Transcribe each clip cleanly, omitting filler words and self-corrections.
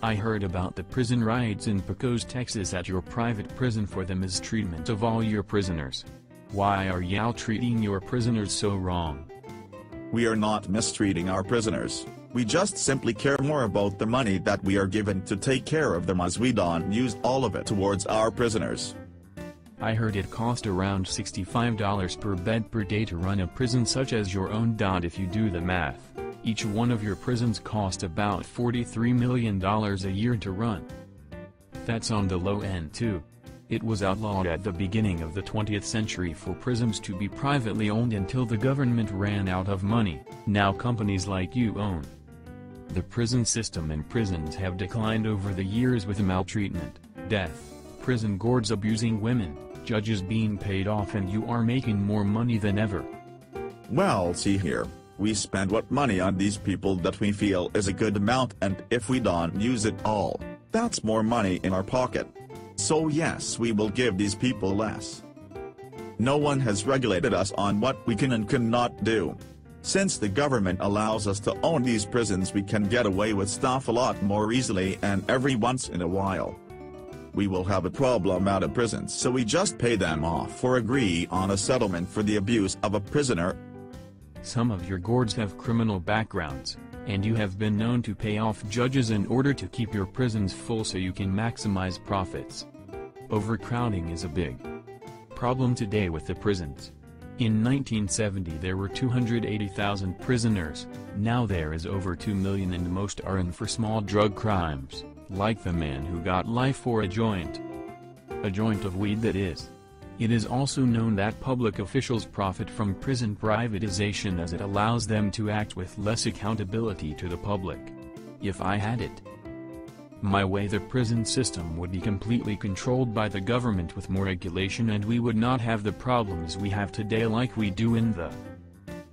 I heard about the prison riots in Pecos, Texas at your private prison for the mistreatment of all your prisoners. Why are y'all treating your prisoners so wrong? We are not mistreating our prisoners. We just simply care more about the money that we are given to take care of them, as we don't use all of it towards our prisoners. I heard it cost around $65 per bed per day to run a prison such as your own. If you do the math, each one of your prisons cost about $43 million a year to run. That's on the low end too. It was outlawed at the beginning of the 20th century for prisons to be privately owned until the government ran out of money. Now companies like you own. The prison system and prisons have declined over the years with maltreatment, death, prison guards abusing women, judges being paid off, and you are making more money than ever. Well, see here. We spend what money on these people that we feel is a good amount, and if we don't use it all, that's more money in our pocket. So yes, we will give these people less. No one has regulated us on what we can and cannot do. Since the government allows us to own these prisons, we can get away with stuff a lot more easily, and every once in a while we will have a problem out of prisons, so we just pay them off or agree on a settlement for the abuse of a prisoner. Some of your guards have criminal backgrounds, and you have been known to pay off judges in order to keep your prisons full so you can maximize profits. Overcrowding is a big problem today with the prisons. In 1970 there were 280,000 prisoners, now there is over 2 million, and most are in for small drug crimes, like the man who got life for a joint. A joint of weed, that is. It is also known that public officials profit from prison privatization, as it allows them to act with less accountability to the public. If I had it my way, the prison system would be completely controlled by the government with more regulation, and we would not have the problems we have today like we do in the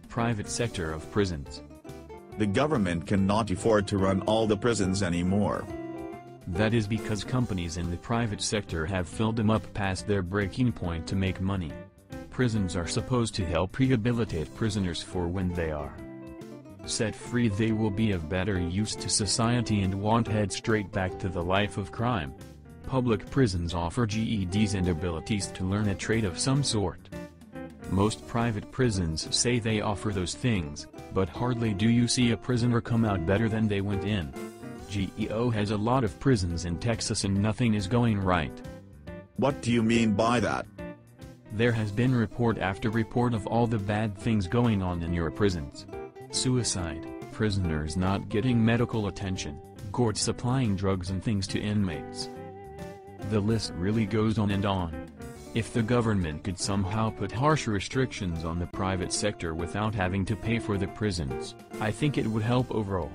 private sector of prisons. The government cannot afford to run all the prisons anymore. That is because companies in the private sector have filled them up past their breaking point to make money. Prisons are supposed to help rehabilitate prisoners, for when they are set free they will be of better use to society and won't head straight back to the life of crime. Public prisons offer GEDs and abilities to learn a trade of some sort. Most private prisons say they offer those things, but hardly do you see a prisoner come out better than they went in. GEO has a lot of prisons in Texas and nothing is going right. What do you mean by that? There has been report after report of all the bad things going on in your prisons. Suicide, prisoners not getting medical attention, guards supplying drugs and things to inmates. The list really goes on and on. If the government could somehow put harsh restrictions on the private sector without having to pay for the prisons, I think it would help overall.